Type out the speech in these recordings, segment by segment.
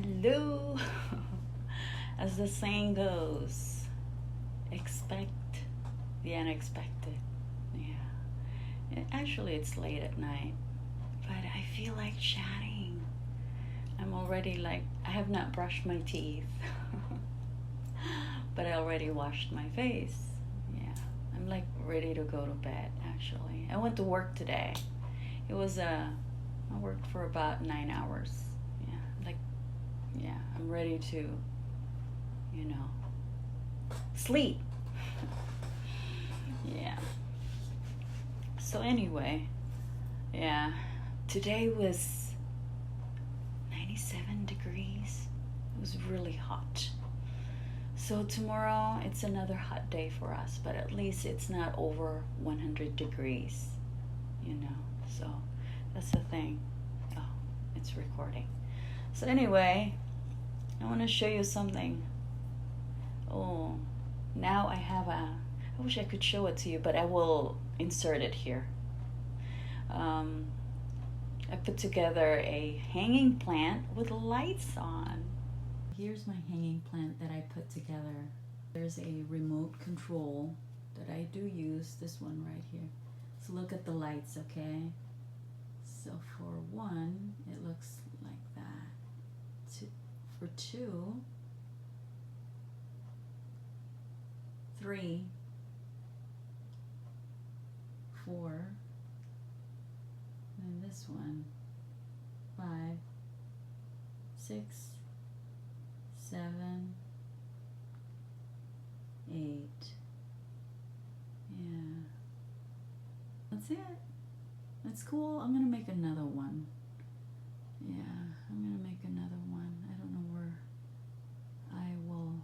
Hello. As the saying goes, expect the unexpected. Yeah. Actually, it's late at night, but I feel like chatting. I'm already like, I have not brushed my teeth, but I already washed my face. Yeah. I'm like ready to go to bed, actually. I went to work today. It was, I worked for about 9 hours. Yeah. Like, yeah, I'm ready to, sleep. Yeah. So anyway, yeah, today was 97 degrees. It was really hot. So tomorrow it's another hot day for us, but at least it's not over 100 degrees, So that's the thing. Oh, it's recording. So anyway, I want to show you something. Oh, now I wish I could show it to you, but I will insert it here. I put together a hanging plant with lights on. Here's my hanging plant that I put together. There's a remote control that I do use, this one right here. So look at the lights, okay? So for one, it looks like that. For two, 3, 4, and this one, 5, 6, 7, 8. Yeah. That's it. That's cool. I'm gonna make another one. Yeah, I'm gonna make another one. I don't know where I will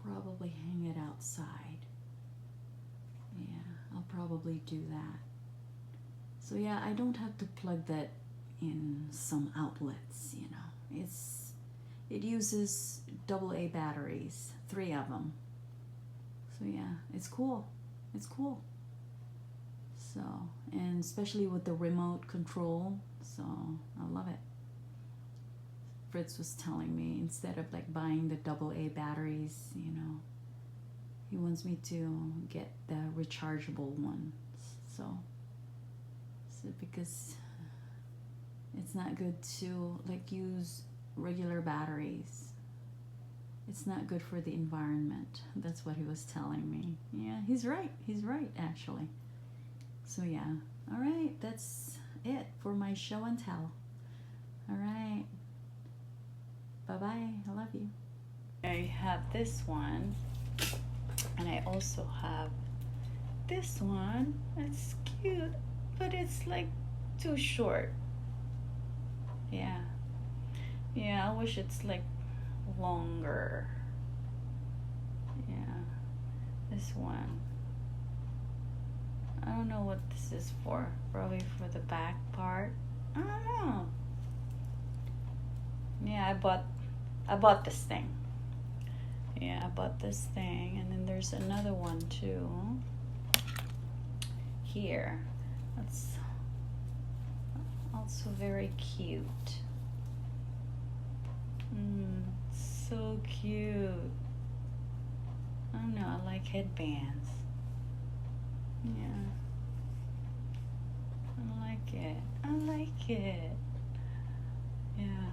probably hang it outside. Yeah, I'll probably do that. So yeah, I don't have to plug that in some outlets, It uses AA batteries, 3 of them. So yeah, it's cool. It's cool. So, and especially with the remote control, so I love it. Fritz was telling me, instead of like buying the AA batteries, he wants me to get the rechargeable ones. So because it's not good to like use regular batteries. It's not good for the environment. That's what he was telling me. Yeah, he's right. He's right, actually. So yeah, all right, that's it for my show and tell. All right. Bye-bye. I love you. I have this one, and I also have this one. It's cute, but it's like too short. Yeah. Yeah, I wish it's like longer. Yeah. This one. I don't know what this is for. Probably for the back part. I don't know. Yeah, I bought this thing. Yeah, I bought this thing, and then there's another one too. Here. That's also very cute. So cute. I don't know, I like headbands. Yeah. I like it. I like it. Yeah.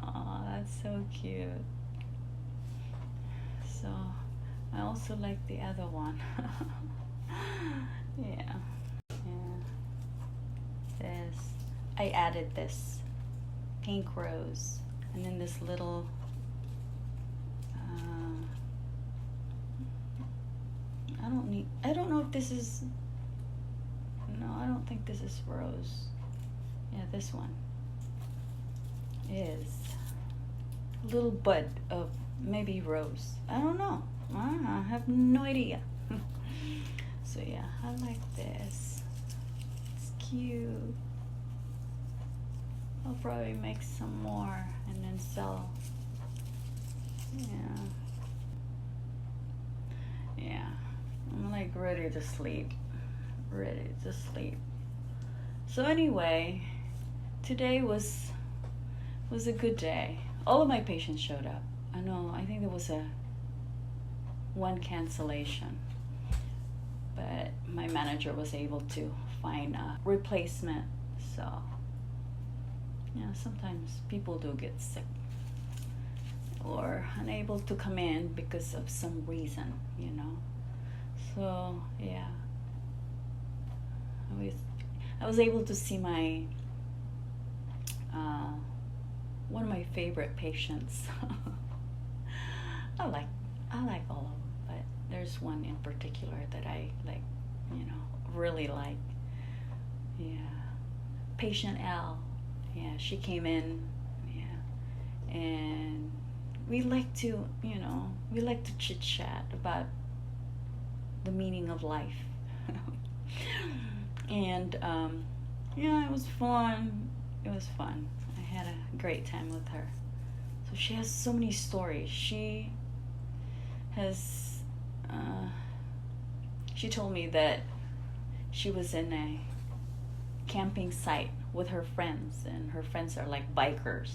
Oh, that's so cute. So, I also like the other one. Yeah. Yeah. This. I added this pink rose. And then this little I don't know if this is, no, I don't think this is rose. Yeah, this one is a little bud of maybe rose. I don't know. I have no idea. So yeah, I like this. It's cute. I'll probably make some more and then sell. Yeah. Yeah. I'm like ready to sleep. Ready to sleep. So anyway, today was a good day. All of my patients showed up. I think there was one cancellation, but my manager was able to find a replacement. So yeah, sometimes people do get sick or unable to come in because of some reason, So yeah, I was able to see my one of my favorite patients. I like all of them, but there's one in particular that I like, really like. Yeah, patient L. Yeah, she came in. Yeah, and we like to chit chat about the meaning of life. And yeah, it was fun. I had a great time with her. So she has so many stories. She told me that she was in a camping site with her friends, and her friends are like bikers,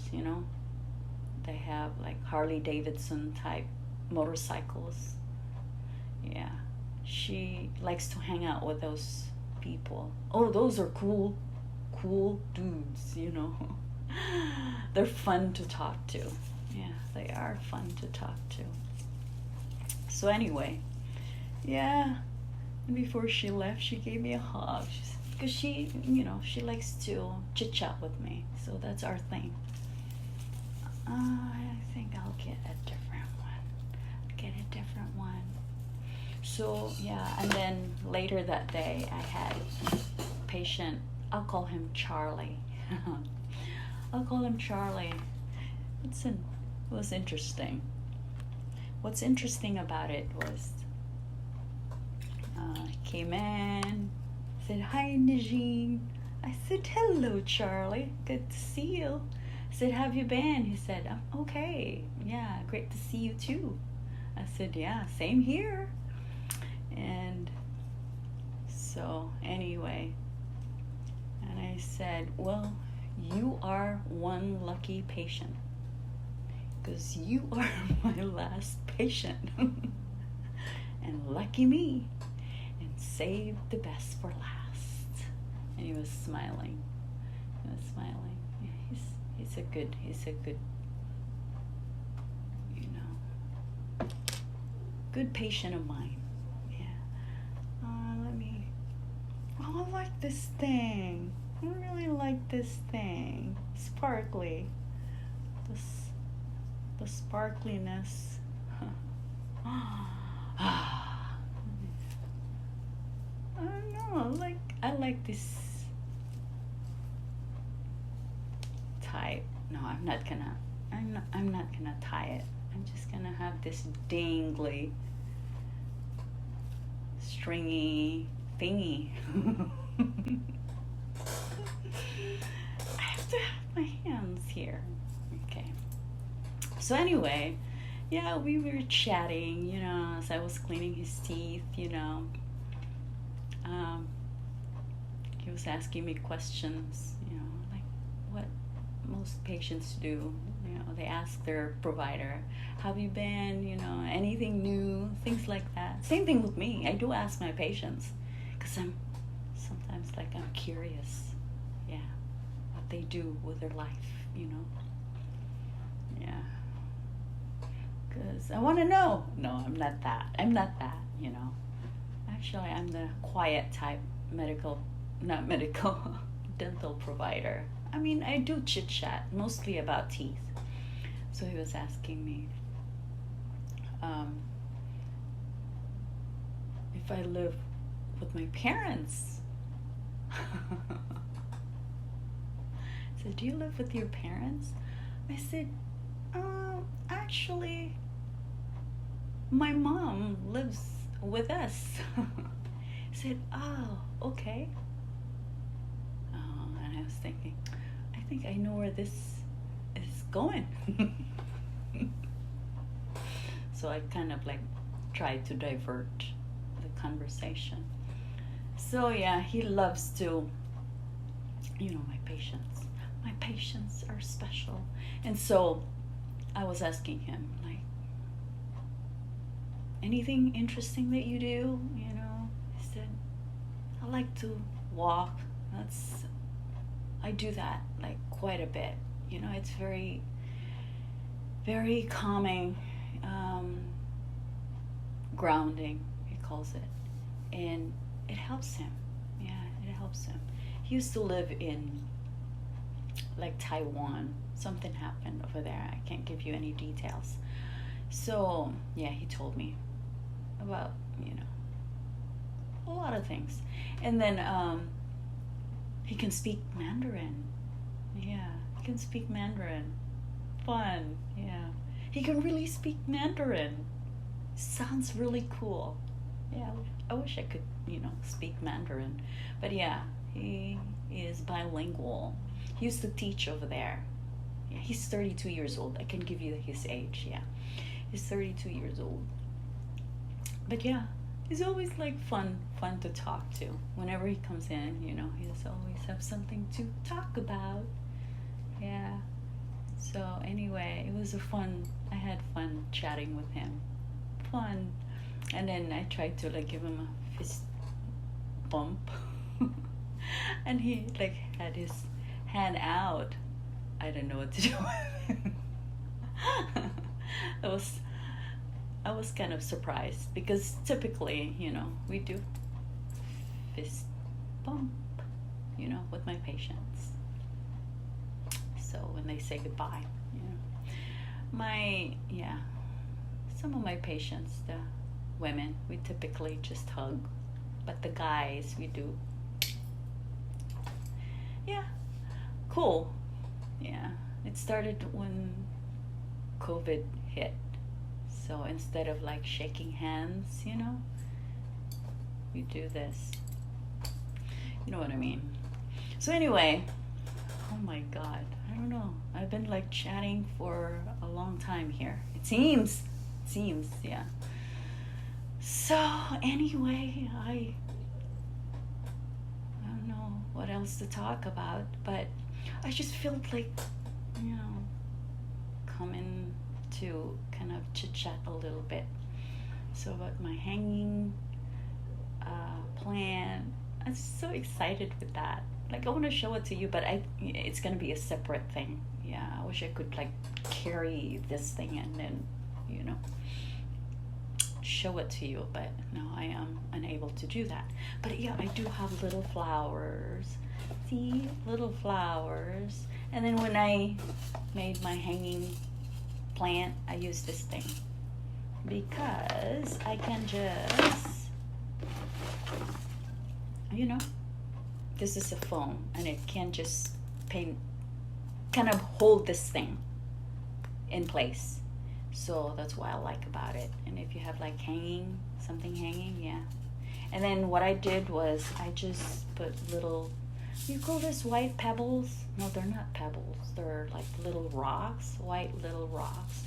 They have like Harley Davidson type motorcycles. Yeah, she likes to hang out with those people. Oh, those are cool dudes, They're fun to talk to. Yeah, they are fun to talk to. So anyway, yeah, and before she left, she gave me a hug. Because she likes to chit-chat with me. So that's our thing. I think I'll get a different one. So yeah, and then later that day, I had a patient. I'll call him Charlie. It was interesting. What's interesting about it was he came in, said, "Hi, Najeen." I said, "Hello, Charlie. Good to see you." I said, "How have you been?" He said, "I'm okay. Yeah, great to see you too." I said, "Yeah, same here." And so anyway, and I said, "Well, you are one lucky patient, because you are my last patient." And lucky me, and saved the best for last. And he was smiling. Yeah, he's a good, good patient of mine. Yeah. I like this thing. I really like this thing. Sparkly. The sparkliness. I don't know. I like this type. No, I'm not gonna tie it. I'm just gonna have this dangly, stringy thingy. I have to have my hands here. Okay. So anyway, yeah, we were chatting, as I was cleaning his teeth, he was asking me questions, like what most patients do. They ask their provider, "How have you been? Anything new?" Things like that. Same thing with me. I do ask my patients, because I'm sometimes I'm curious, yeah, what they do with their life, Yeah. Because I want to know. No, I'm not that. Actually, I'm the quiet type dental provider. I mean, I do chit-chat, mostly about teeth. So he was asking me if I live with my parents. I said, "Do you live with your parents?" I said, actually, my mom lives with us." He said, "Oh, okay." And I was thinking, I think I know where this is going. So I kind of tried to divert the conversation. So yeah, he loves to, my patients. my patients are special. And so I was asking him, like, anything interesting that you do? You know, he said, I like to walk. I do that like quite a bit. You know, it's very, very calming, grounding, he calls it. And it helps him. Yeah, it helps him. He used to live in like Taiwan. Something happened over there. I can't give you any details. So, yeah, he told me about, you know, a lot of things. And then he can speak Mandarin. Yeah, he can speak Mandarin. Fun, yeah. He can really speak Mandarin. Sounds really cool. Yeah, I wish I could, you know, speak Mandarin. But yeah, he is bilingual. He used to teach over there. Yeah, he's 32 years old. I can give you his age, yeah. He's 32 years old. But yeah, he's always like fun to talk to. Whenever he comes in, you know, he's always have something to talk about. Yeah. So anyway, it was I had fun chatting with him. Fun. And then I tried to like give him a fist bump. And he like had his hand out. I didn't know what to do with him. I was kind of surprised because typically, you know, we do fist bump, you know, with my patients. So when they say goodbye, you know, some of my patients, the women, we typically just hug, but the guys, we do. Yeah, cool. Yeah, it started when COVID hit. So instead of like shaking hands, you know, we do this. You know what I mean? So anyway, oh my God, I don't know. I've been like chatting for a long time here. It seems, yeah. So anyway, I don't know what else to talk about, but I just feel like, you know, coming to kind of chit chat a little bit. So about my hanging plan, I'm so excited with that. Like I want to show it to you, but it's gonna be a separate thing. Yeah, I wish I could like carry this thing and then, you know, show it to you, but no, I am unable to do that. But yeah, I do have little flowers. See, little flowers. And then when I made my hanging plant, I use this thing because I can just, you know, this is a foam and it can just kind of hold this thing in place. So that's what I like about it. And if you have like something hanging, yeah. And then what I did was I just put little, you call this white pebbles? No, they're not pebbles. They're like little rocks, white little rocks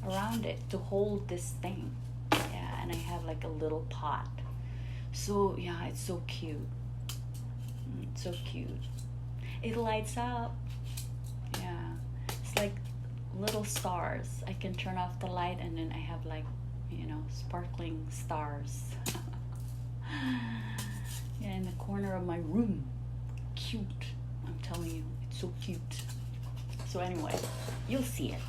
around it to hold this thing. Yeah, and I have like a little pot. So yeah, it's so cute. It's so cute. It lights up. Yeah, it's like little stars. I can turn off the light and then I have like, you know, sparkling stars. Yeah, in the corner of my room. Cute. I'm telling you, it's so cute. So anyway, you'll see it.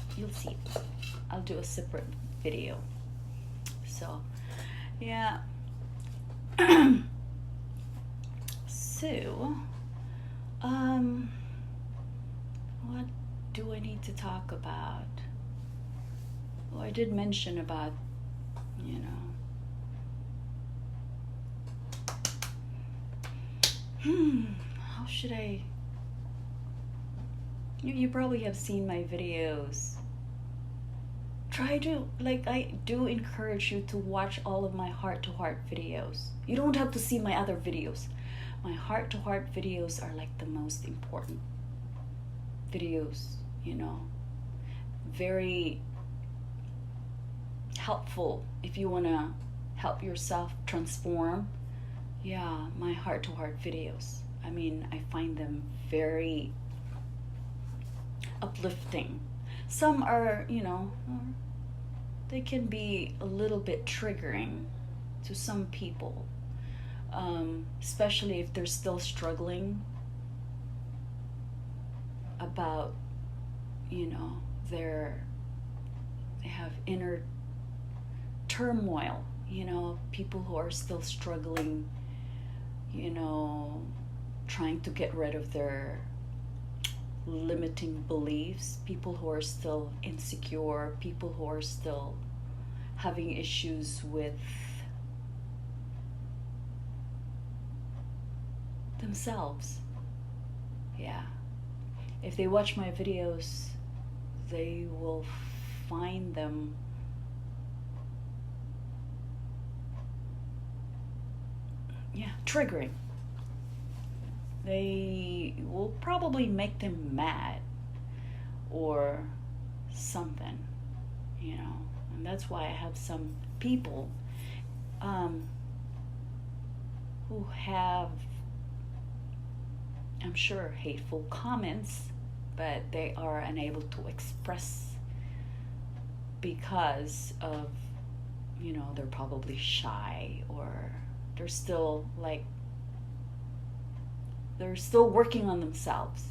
I'll do a separate video. So yeah. So what do I need to talk about? Well, I did mention about, you know, how should I, you probably have seen my videos. Try to, like, I do encourage you to watch all of my heart-to-heart videos. You don't have to see my other videos. My heart-to-heart videos are like the most important videos, you know. Very helpful if you want to help yourself transform. Yeah, my heart-to-heart videos. I mean, I find them very uplifting. Some are, they can be a little bit triggering to some people, especially if they're still struggling about, they have inner turmoil, people who are still struggling, trying to get rid of their limiting beliefs, people who are still insecure, people who are still having issues with themselves. Yeah. If they watch my videos, they will find them triggering. They will probably make them mad or something, and that's why I have some people who have, I'm sure, hateful comments, but they are unable to express because of, they're probably shy, or they're still they're still working on themselves,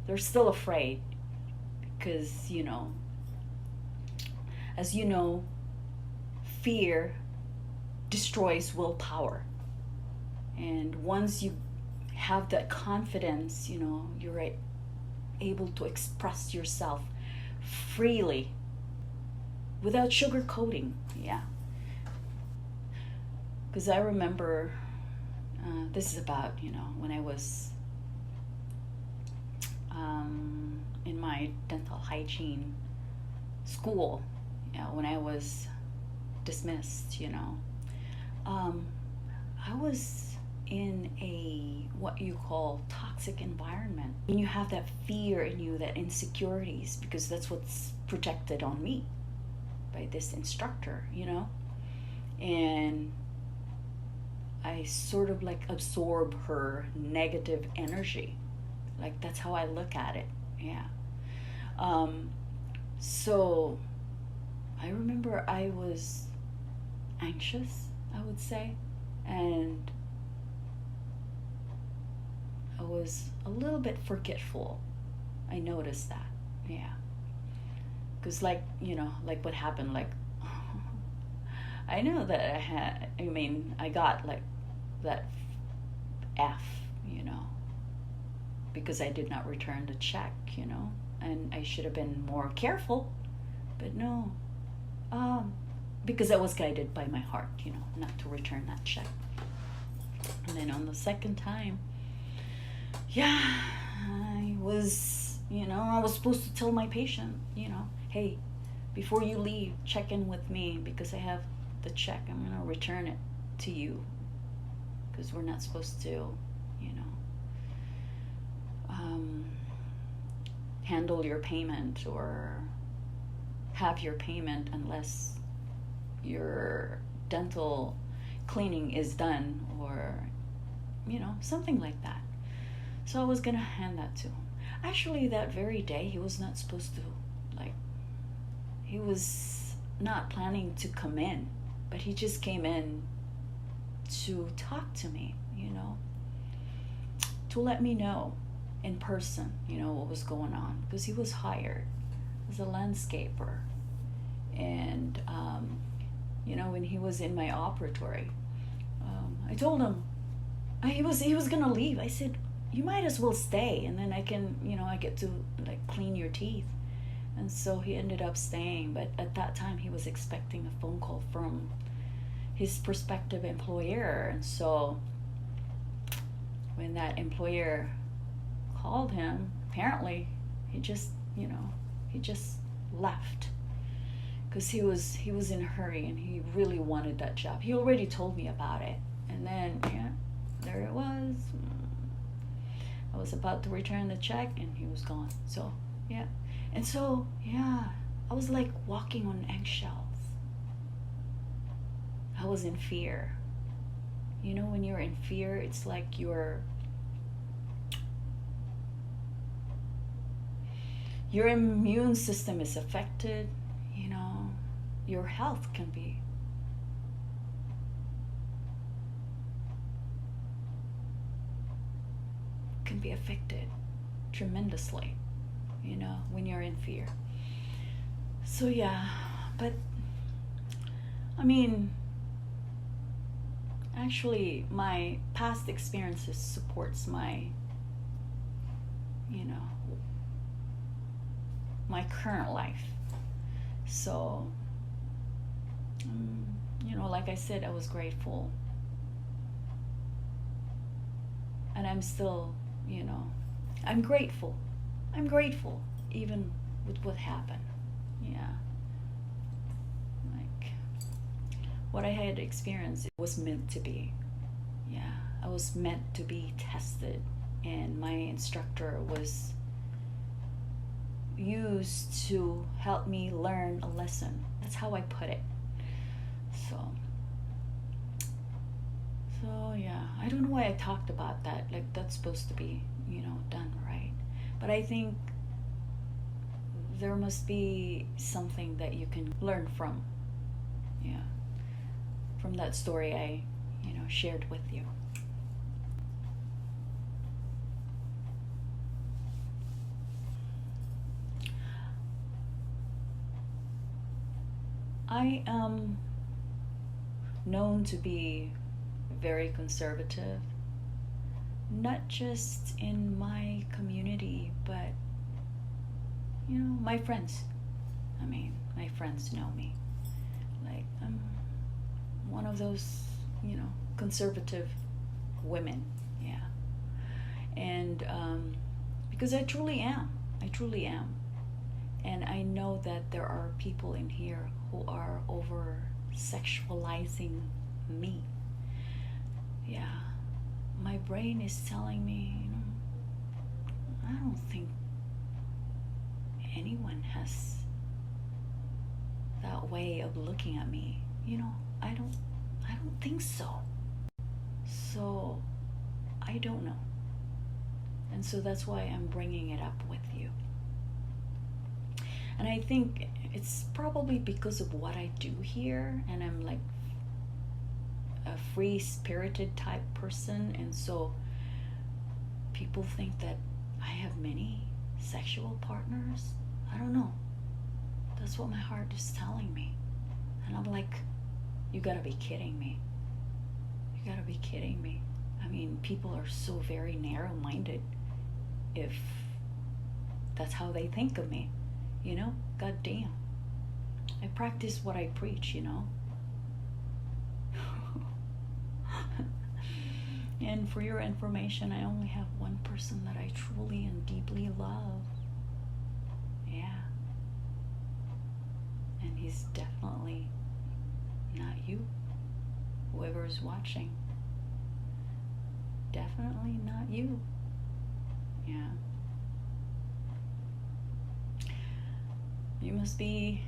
they're still afraid because, as you know, fear destroys willpower. And once you have that confidence, you're able to express yourself freely without sugarcoating. Yeah. Because I remember, this is about, when I was in my dental hygiene school, when I was dismissed, I was in a what you call toxic environment. And you have that fear in you, that insecurities, because that's what's projected on me by this instructor, and I sort of absorb her negative energy. That's how I look at it. Yeah. So I remember I was anxious, I would say, and I was a little bit forgetful. I noticed that. Yeah. Because what happened, I know that I got that F, because I did not return the check, and I should have been more careful, but no, because I was guided by my heart, not to return that check. And then on the second time, I was supposed to tell my patient, hey, before you leave, check in with me because I have the check. I'm going to return it to you because we're not supposed to, handle your payment or have your payment unless your dental cleaning is done, or something like that. So I was gonna hand that to him. Actually, that very day he was not supposed to, he was not planning to come in, but he just came in to talk to me, to let me know in person, what was going on, because he was hired as a landscaper. And when he was in my operatory, I told him, he was gonna leave. I said, you might as well stay, and then I can, I get to clean your teeth. And so he ended up staying, but at that time he was expecting a phone call from his prospective employer. And so when that employer called him, apparently he just left, because he was in a hurry and he really wanted that job. He already told me about it. And then there it was. I was about to return the check and he was gone. So and so I was walking on eggshells. I was in fear. When you're in fear, it's like you're your immune system is affected, your health can be affected tremendously, when you're in fear. So yeah, but I mean, actually my past experiences supports my my current life. So like I said, I was grateful, and I'm still, I'm grateful even with what happened. Yeah, like what I had experienced, it was meant to be. Yeah, I was meant to be tested, and my instructor was used to help me learn a lesson. That's how I put it. So yeah, I don't know why I talked about that. Like, that's supposed to be, done, right? But I think there must be something that you can learn from. Yeah. From that story I, shared with you. I am known to be very conservative, not just in my community, but my friends. I mean, my friends know me. Like, I'm one of those, conservative women. Yeah. And because I truly am. And I know that there are people in here who are over sexualizing me. Yeah. My brain is telling me, I don't think anyone has that way of looking at me. I don't think so. So I don't know. And so that's why I'm bringing it up with you. And I think it's probably because of what I do here, and I'm like a free-spirited type person, and so people think that I have many sexual partners. I don't know. That's what my heart is telling me. And I'm like, you gotta be kidding me. You gotta be kidding me. I mean, people are so very narrow-minded if that's how they think of me. God damn. I practice what I preach, And for your information, I only have one person that I truly and deeply love. Yeah. And he's definitely not you, whoever's watching. Definitely not you. Yeah. You must be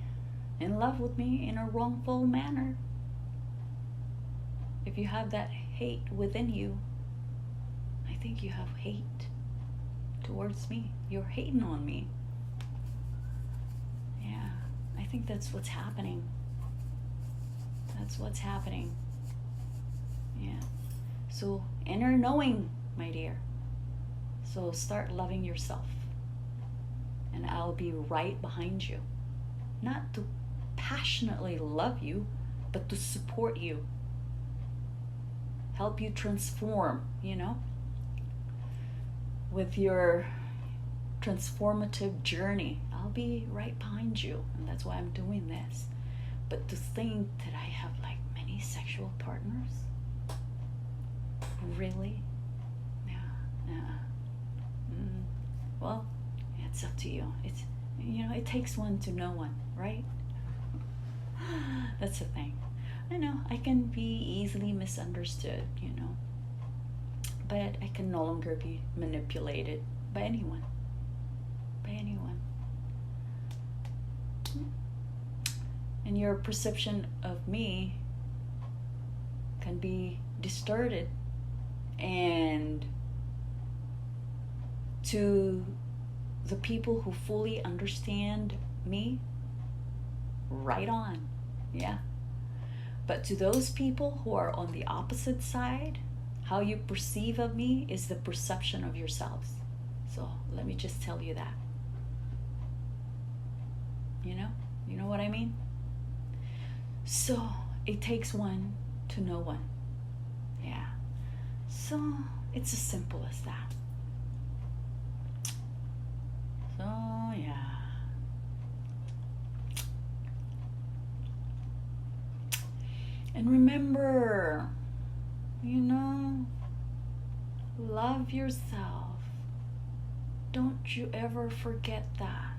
in love with me in a wrongful manner. If you have that hate within you, I think you have hate towards me. You're hating on me. Yeah, I think that's what's happening. That's what's happening. Yeah. So, inner knowing, my dear. So start loving yourself. And I'll be right behind you. Not to passionately love you, but to support you. Help you transform, with your transformative journey. I'll be right behind you, and that's why I'm doing this. But to think that I have like many sexual partners? Really? Yeah. Well, it's up to you. It's, it takes one to know one, right? That's the thing. I know I can be easily misunderstood, but I can no longer be manipulated by anyone. And your perception of me can be distorted, and to the people who fully understand me, right on. Yeah. But to those people who are on the opposite side, how you perceive of me is the perception of yourselves. So let me just tell you that. You know what I mean? So it takes one to know one. Yeah. So it's as simple as that. So yeah. And remember, love yourself. Don't you ever forget that.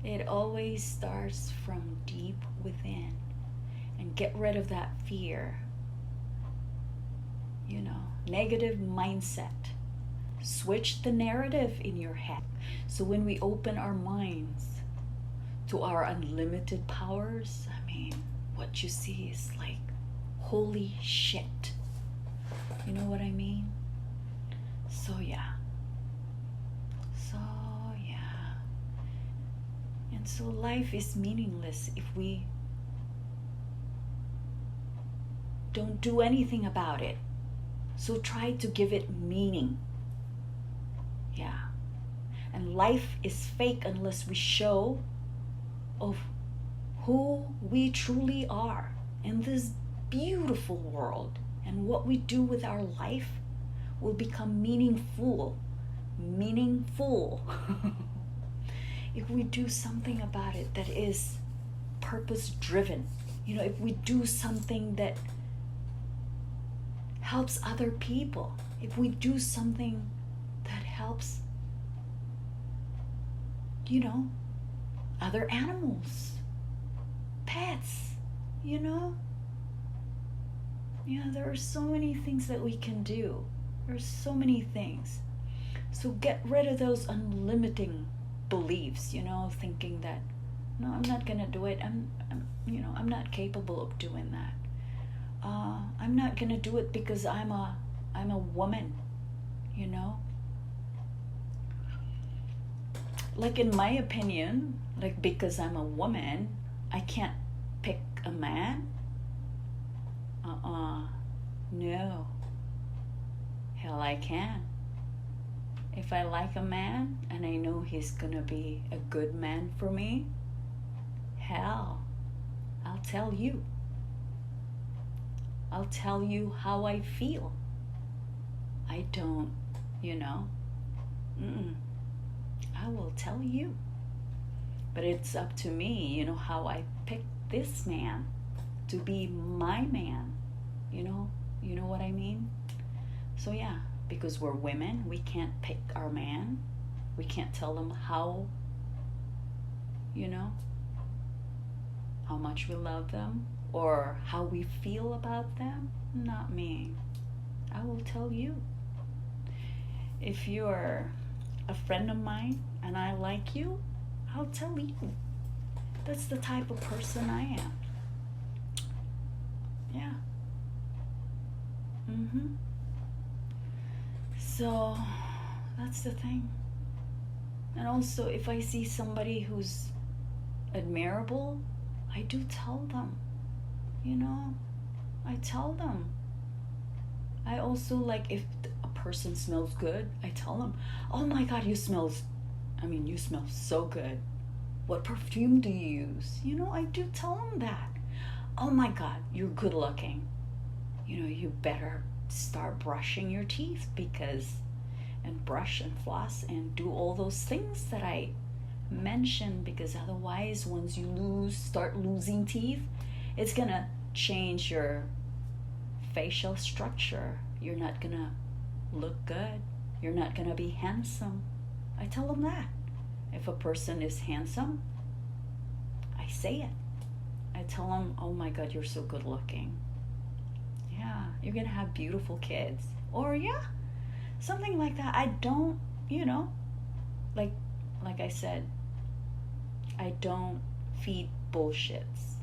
It always starts from deep within. And get rid of that fear. Negative mindset. Switch the narrative in your head. So when we open our minds to our unlimited powers, what you see is like, holy shit. You know what I mean? So yeah. And so life is meaningless if we don't do anything about it. So try to give it meaning. Yeah. And life is fake unless we show of who we truly are in this beautiful world. And what we do with our life will become meaningful. If we do something about it that is purpose driven. If we do something that helps other people. If we do something that helps, other animals, pets, there are so many things that we can do. There's so many things. So get rid of those unlimiting beliefs, thinking that, no, I'm not gonna do it. I'm not capable of doing that. I'm not gonna do it because I'm a woman, Like in my opinion, like because I'm a woman, I can't pick a man. No. Hell, I can. If I like a man and I know he's gonna be a good man for me, hell, I'll tell you. I'll tell you how I feel. I don't, I will tell you. But it's up to me, how I pick this man to be my man. You know what I mean? So yeah, because we're women, we can't pick our man. We can't tell them how much we love them or how we feel about them. Not me. I will tell you. If you're a friend of mine and I like you, I'll tell you. That's the type of person I am. Yeah. So that's the thing. And also, if I see somebody who's admirable, I do tell them. I tell them. I also, like, if a person smells good, I tell them, oh my God, you smell so good. What perfume do you use? I do tell them that. Oh my God, you're good looking. You better start brushing your teeth and brush and floss and do all those things that I mentioned, because otherwise, once you start losing teeth, it's gonna change your facial structure. You're not gonna look good. You're not gonna be handsome. I tell them that. If a person is handsome, I say it. I tell them, oh my God, you're so good looking. Yeah, you're gonna have beautiful kids. Or yeah, something like that. I don't, like I said, I don't feed bullshits.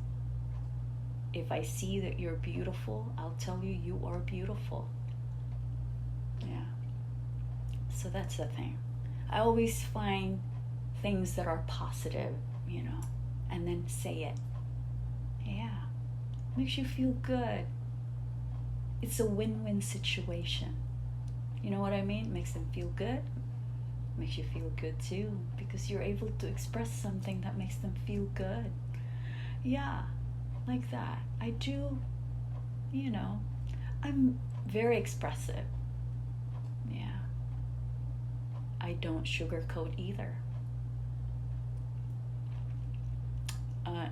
If I see that you're beautiful, I'll tell you you are beautiful. Yeah. So that's the thing. I always find things that are positive, and then say it. Yeah, makes you feel good. It's a win-win situation. You know what I mean? Makes them feel good. Makes you feel good too, because you're able to express something that makes them feel good. Yeah, like that. I do, I'm very expressive. Yeah. I don't sugarcoat either.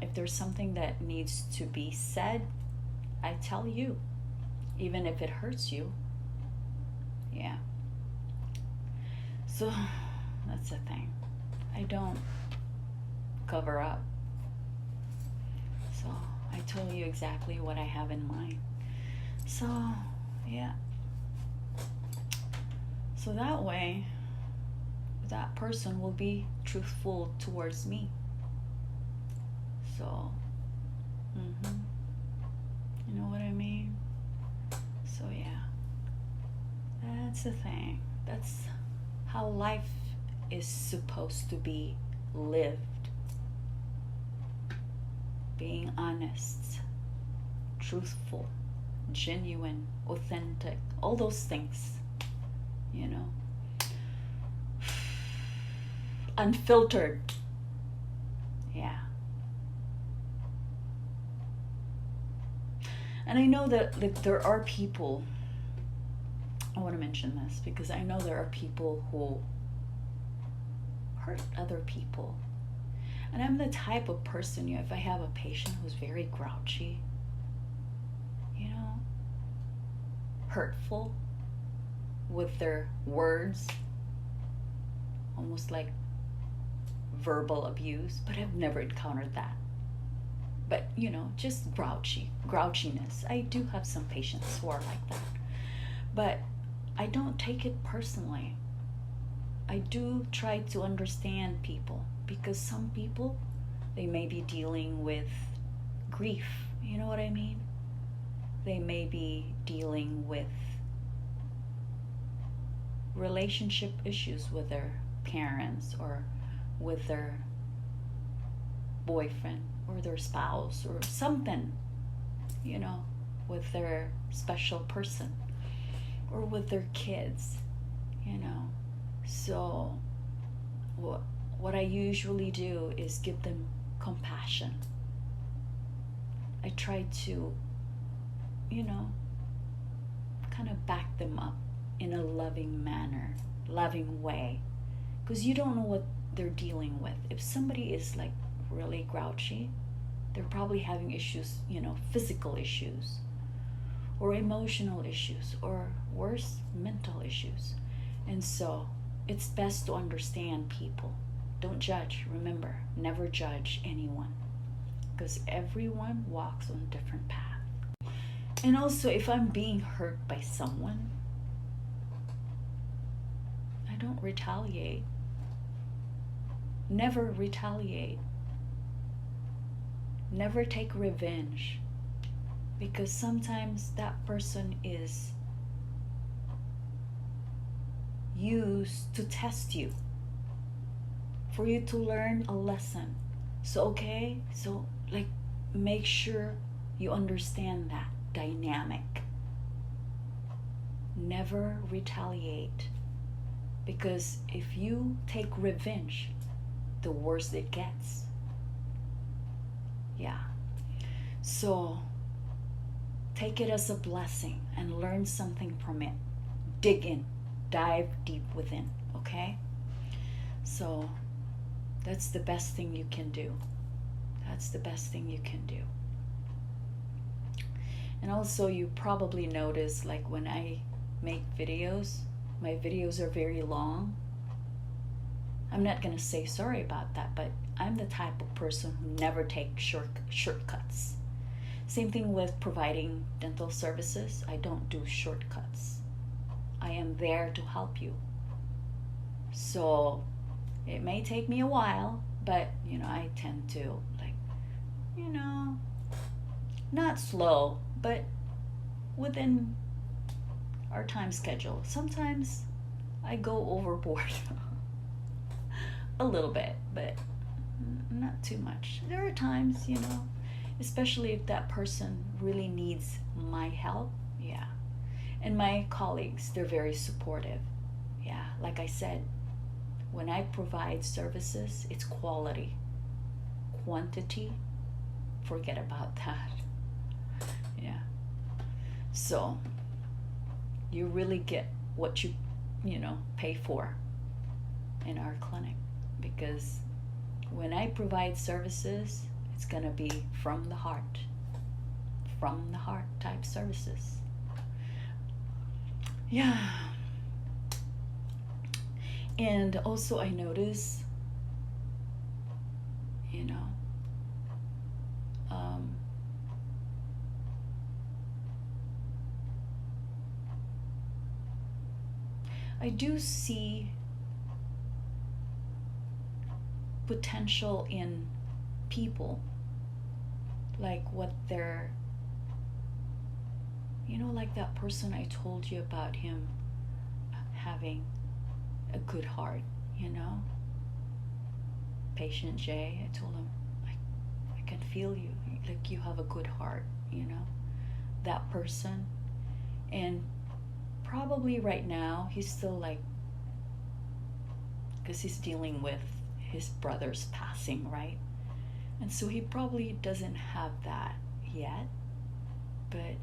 If there's something that needs to be said, I tell you, even if it hurts you. Yeah. So that's the thing. I don't cover up. So I told you exactly what I have in mind. So, yeah. So that way, that person will be truthful towards me. So, you know what I mean? So yeah, that's the thing. That's how life is supposed to be lived. Being honest, truthful, genuine, authentic, all those things, unfiltered. Yeah. And I know that there are people, I want to mention this because I know there are people who hurt other people. And I'm the type of person, if I have a patient who's very grouchy, hurtful with their words, almost like verbal abuse, but I've never encountered that. But, just grouchiness. I do have some patients who are like that. But I don't take it personally. I do try to understand people, because some people, they may be dealing with grief. You know what I mean? They may be dealing with relationship issues with their parents or with their boyfriend or their spouse or something, with their special person or with their kids, So what I usually do is give them compassion. I try to, kind of back them up in a loving manner, loving way, because you don't know what they're dealing with. If somebody is like really grouchy, they're probably having issues, physical issues or emotional issues or worse, mental issues. And so it's best to understand people. Don't judge. Remember, never judge anyone, because everyone walks on a different path. And also, if I'm being hurt by someone, I don't retaliate. Never retaliate. Never take revenge, because sometimes that person is used to test you, for you to learn a lesson. So make sure you understand that dynamic. Never retaliate, because if you take revenge, the worse it gets. Yeah. So take it as a blessing and learn something from it. Dig in, dive deep within, okay? So that's the best thing you can do. That's the best thing you can do. And also, you probably notice, like when I make videos, my videos are very long. I'm not going to say sorry about that, but I'm the type of person who never takes shortcuts. Same thing with providing dental services. I don't do shortcuts. I am there to help you. So it may take me a while, but I tend to not slow, but within our time schedule. Sometimes I go overboard. a little bit, but not too much. There are times, you know, especially if that person really needs my help. Yeah. And my colleagues, they're very supportive. Yeah, like I said, when I provide services, it's quality. Quantity, forget about that. Yeah. So you really get what you know, pay for in our clinic, because when I provide services, it's going to be from the heart type services. Yeah. And also I notice, you know, I do see potential in people, like what they're, you know, like that person I told you about, him having a good heart, you know, patient J. I told him, I can feel you, like you have a good heart, you know, that person. And probably right now he's still like, because he's dealing with his brother's passing, right? And so he probably doesn't have that yet, but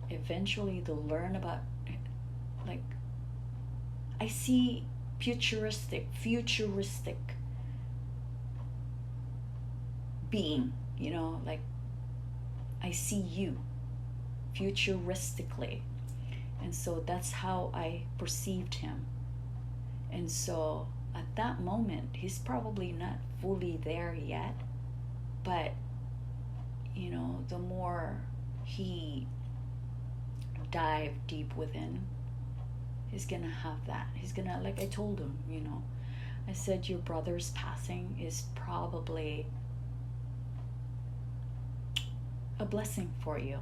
eventually they'll learn about, like, I see futuristic being, you know, like I see you futuristically. And so that's how I perceived him. And so at that moment, he's probably not fully there yet, but, you know, the more he dive deep within, he's gonna have that. He's gonna, like I told him, you know, I said your brother's passing is probably a blessing for you,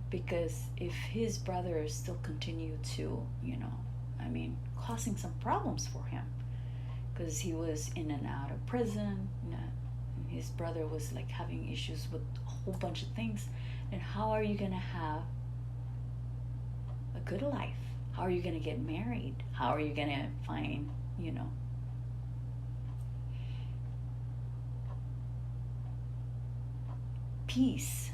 because if his brothers still continue to, you know, I mean, causing some problems for him, because he was in and out of prison, and his brother was like having issues with a whole bunch of things, and how are you gonna have a good life? How are you gonna get married? How are you gonna find, you know, peace,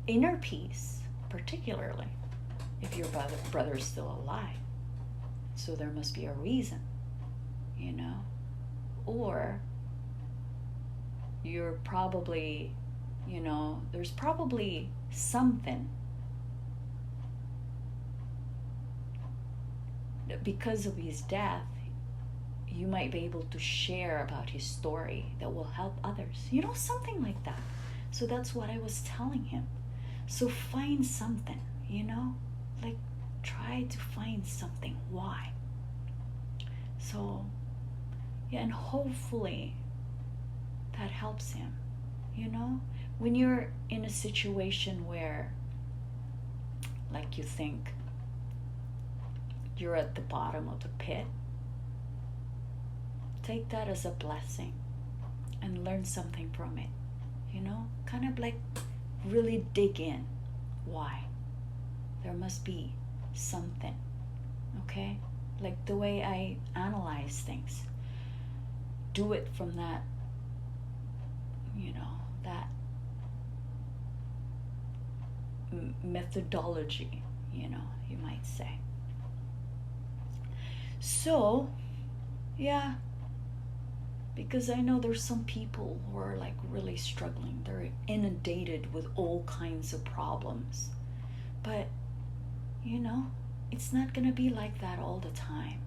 inner peace, particularly if your brother is still alive? So there must be a reason, you know, or you're probably, you know, there's probably something that because of his death, you might be able to share about his story that will help others, you know, something like that. So that's what I was telling him. So find something, you know, like try to find something. Why? So, yeah, and hopefully that helps him, you know, when you're in a situation where, like, you think you're at the bottom of the pit, take that as a blessing and learn something from it, you know, kind of like really dig in. Why? There must be something, okay? Like the way I analyze things, do it from that, you know, that methodology, you know, you might say. So, yeah, because I know there's some people who are like really struggling. They're inundated with all kinds of problems. But, you know, it's not gonna be like that all the time.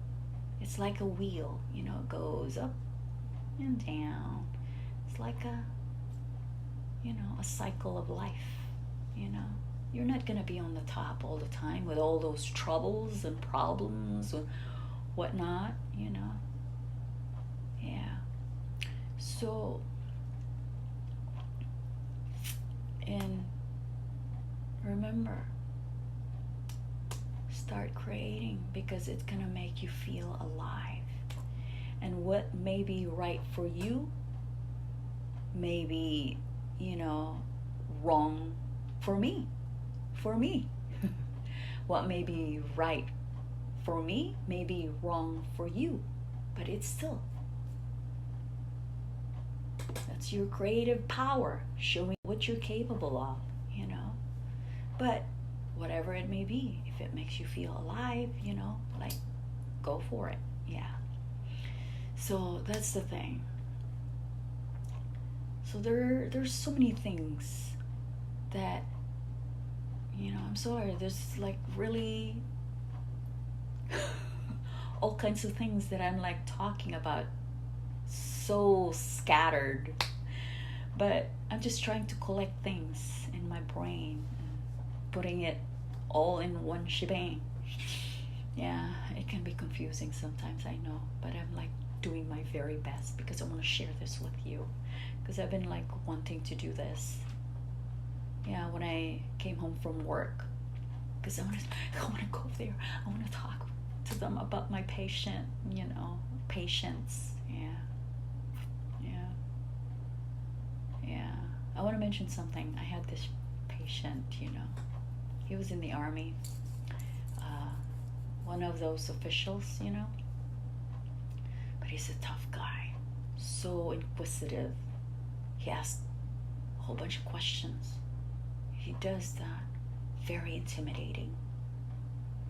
It's like a wheel, you know, it goes up and down. It's like a, you know, a cycle of life, you know. You're not gonna be on the top all the time with all those troubles and problems and whatnot, you know. Yeah. So, and remember, Start creating, because it's gonna make you feel alive. And what may be right for you may be, wrong for me. For me. What may be right for me may be wrong for you. But it's still, that's your creative power, showing what you're capable of, But whatever it may be, if it makes you feel alive, like, go for it. Yeah. So that's the thing. So there's so many things that, I'm sorry, there's like really all kinds of things that I'm like talking about, so scattered. But I'm just trying to collect things in my brain and putting it all in one shebang. Yeah, it can be confusing sometimes, I know, but I'm like doing my very best because I want to share this with you, because I've been like wanting to do this. Yeah, when I came home from work, because I want to go there. I want to talk to them about my patience. Yeah. I want to mention something. I had this patient, he was in the army, one of those officials, but he's a tough guy, so inquisitive. He asks a whole bunch of questions. He does that. Very intimidating.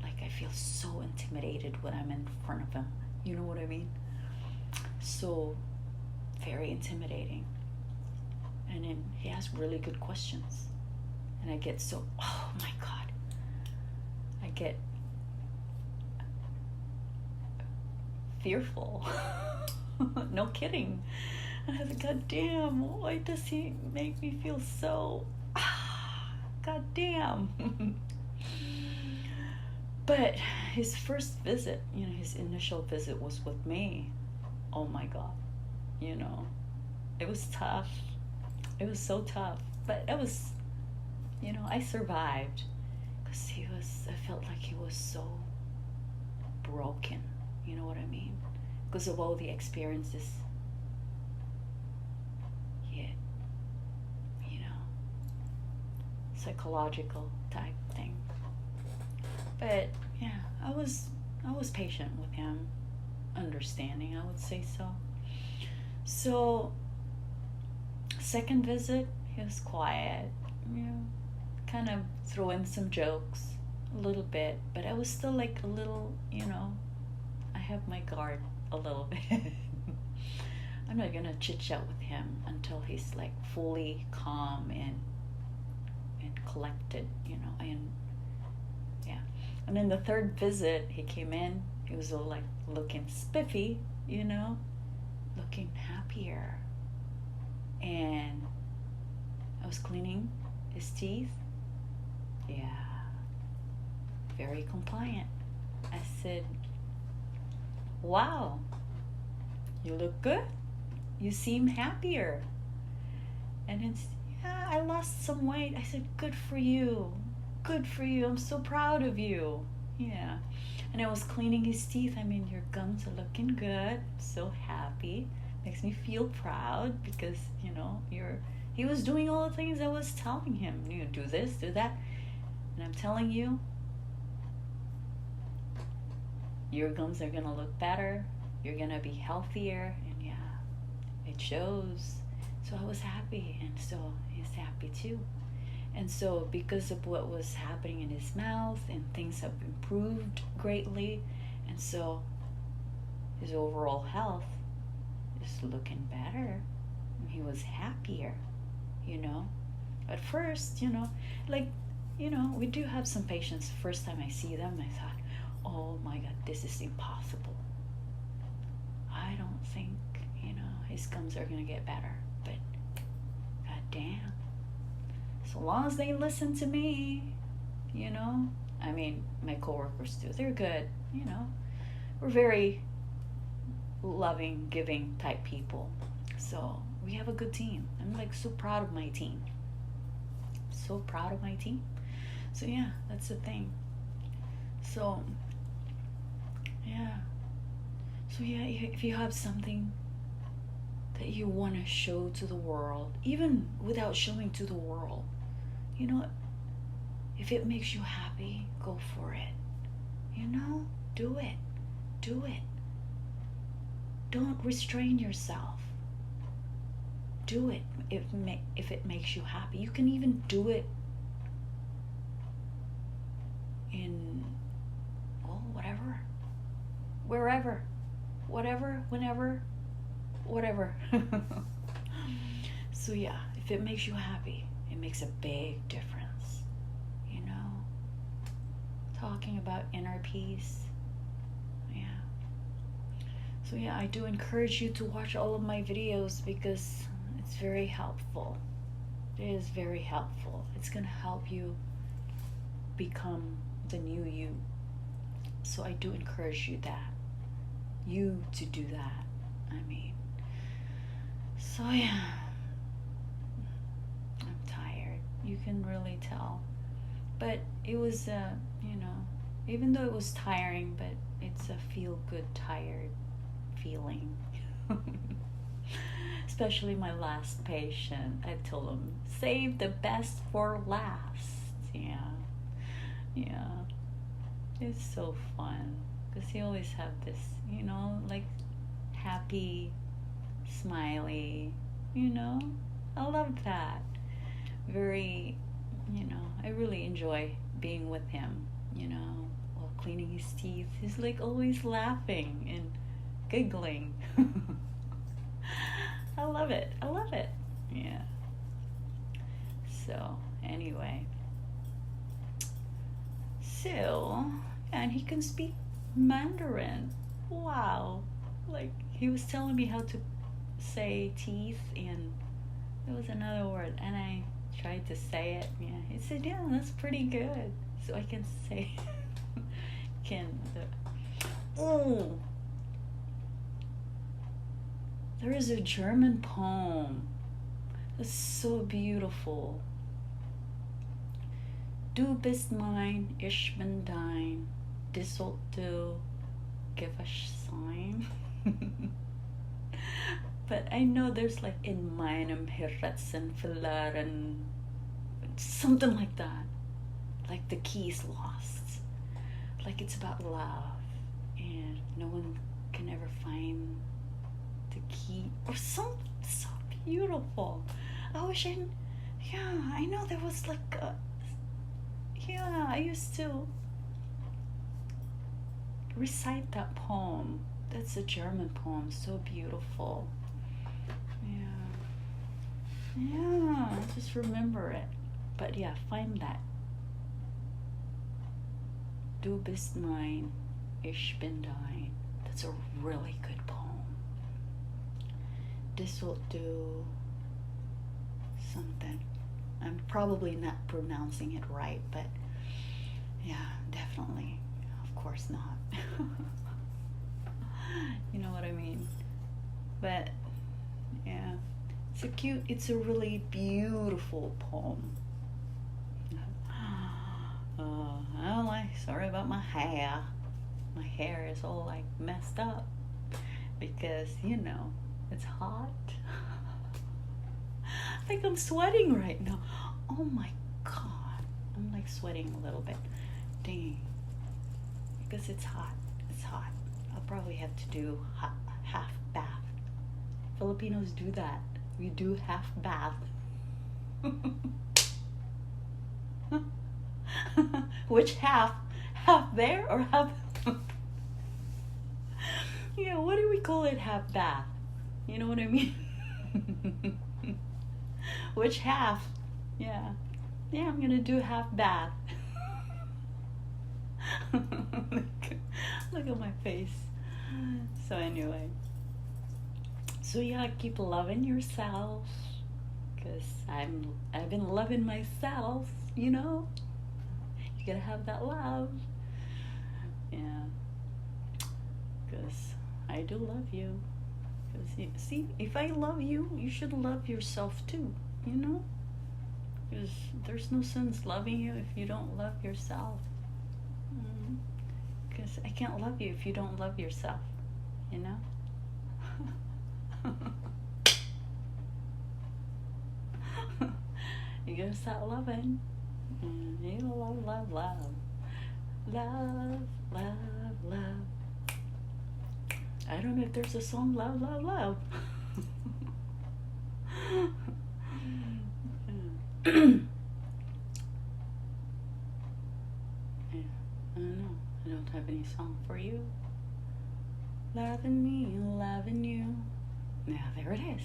Like, I feel so intimidated when I'm in front of him. You know what I mean? So, very intimidating. And then he asks really good questions. And I get so, oh my God. I get fearful. No kidding. And I was like, God damn, why does he make me feel so, God damn. But his first visit, his initial visit was with me. Oh my God. It was tough. It was so tough. But it was, I survived. Because I felt like he was so broken. You know what I mean? Because of all the experiences. Yeah. Psychological type thing. But yeah, I was patient with him, understanding, I would say so. So, second visit, he was quiet, kind of throw in some jokes, a little bit, but I was still like a little, I have my guard a little bit. I'm not gonna chit chat with him until he's like fully calm and collected, and yeah. And then the third visit, he came in, he was all like looking spiffy, looking happier. And I was cleaning his teeth. Yeah. Very compliant. I said, wow, you look good. You seem happier. And it's, yeah, I lost some weight. I said, good for you. Good for you. I'm so proud of you. Yeah. And I was cleaning his teeth. I mean, your gums are looking good. So happy. Makes me feel proud because, he was doing all the things I was telling him. Do this, do that. And I'm telling you, your gums are going to look better. You're going to be healthier. And yeah, it shows. So I was happy. And so he's happy too. And so because of what was happening in his mouth, and things have improved greatly, and so his overall health is looking better. And he was happier, At first, we do have some patients. First time I see them, I thought, oh my God, this is impossible. I don't think, his gums are going to get better. But God damn. So long as they listen to me, I mean, my coworkers too, they're good, We're very loving, giving type people. So we have a good team. I'm like so proud of my team. So proud of my team. So yeah, that's the thing. So, yeah. So, yeah, if you have something that you want to show to the world, even without showing to the world, you know, if it makes you happy, go for it. You know, do it. Do it. Don't restrain yourself. Do it if it makes you happy. You can even do it in, whatever, wherever, whatever, whenever, whatever. So yeah, if it makes you happy, it makes a big difference. You know, talking about inner peace. Yeah. So yeah, I do encourage you to watch all of my videos because it's very helpful. It is very helpful. It's going to help you become the new you. So I do encourage you to do that. I mean, so yeah, I'm tired. You can really tell. But it was, even though it was tiring, but it's a feel-good tired feeling. Especially my last patient. I told him, save the best for last. Yeah. It's so fun. Because he always have this, like happy, smiley, I love that. Very, I really enjoy being with him, while cleaning his teeth. He's like always laughing and giggling. I love it. Yeah. So, anyway. So, and he can speak Mandarin. Wow. Like, he was telling me how to say teeth, and there was another word, and I tried to say it. Yeah. He said, yeah, that's pretty good. So I can say, there is a German poem that's so beautiful. Du bist mein, ich bin dein, das sollt du gewiss sein. But I know there's like in meinem Herzen verloren, something like that. Like the key is lost. Like it's about love, and no one can ever find the key, or something so beautiful. I know there was like I used to recite that poem. That's a German poem, so beautiful. Yeah, just remember it. But yeah, find that. Du bist mein, ich bin dein. That's a really good poem. Das will do something. I'm probably not pronouncing it right, but yeah, definitely. Of course not. You know what I mean? But yeah, it's a really beautiful poem. Sorry about my hair. My hair is all like messed up because, it's hot. I think I'm sweating right now. Oh my God. I'm like sweating a little bit. Dang. Because it's hot. I'll probably have to do half bath. Filipinos do that. We do half bath. Which half? Half there or half? Yeah, what do we call it? Half bath. You know what I mean? Which half? Yeah, I'm gonna do half bath. Look at my face. So anyway, keep loving yourself, because I've been loving myself. You gotta have that love. Yeah, because I do love you. Because if I love you, you should love yourself too. Because there's no sense loving you if you don't love yourself. I can't love you if you don't love yourself, you know? You gotta start loving. You love, love, love. Love, love, love. I don't know if there's a song, love, love, love. Yeah, I don't know. I don't have any song for you. Loving me, loving you. Now there it is.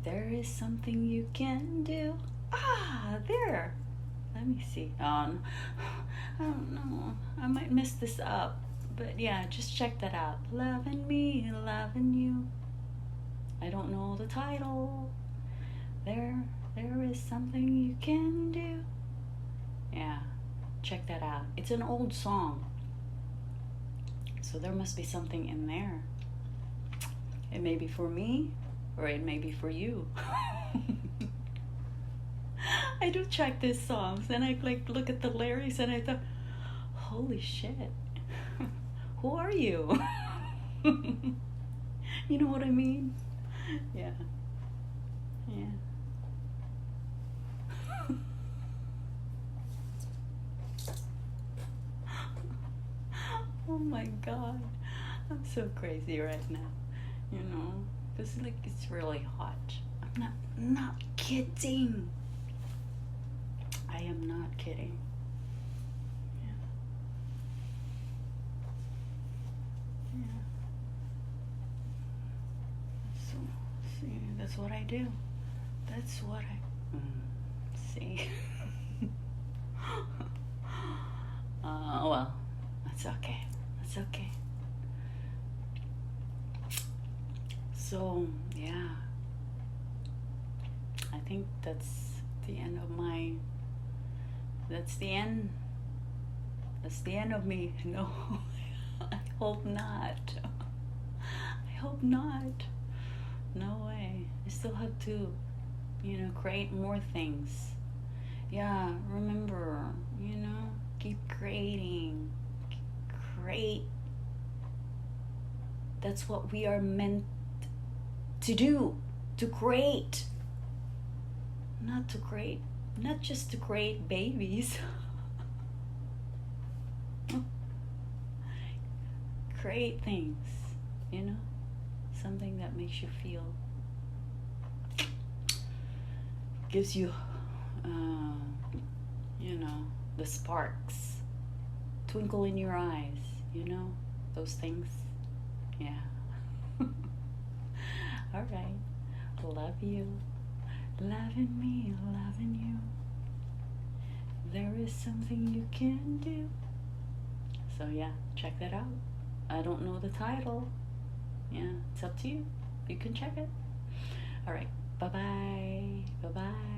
There is something you can do. Ah, there. Let me see. I don't know. I might mess this up. But yeah, just check that out. Loving me, loving you. I don't know the title. There is something you can do. Yeah, check that out. It's an old song. So there must be something in there. It may be for me, or it may be for you. I do check these songs, and I like look at the lyrics, and I thought, holy shit, who are you? You know what I mean? Yeah. Yeah. Oh my God, I'm so crazy right now, you know, because like it's really hot. I'm not kidding. I am not kidding. Yeah. Yeah. So, see, that's what I do. That's what I see. Well, that's okay. That's okay. So, yeah. I think that's the end of my. That's the end. That's the end of me. No, I hope not. I hope not. No way. I still have to, you know, create more things. Yeah, remember, you know, keep creating. Create. That's what we are meant to do. To create. Not to create. Not just to create babies. Create things, you know? Something that makes you feel, gives you, you know, the sparks, twinkle in your eyes, you know? Those things. Yeah. All right. Love you. Loving me, loving you. There is something you can do. So yeah, check that out. I don't know the title. Yeah, it's up to you. You can check it. All right. Bye-bye. Bye-bye.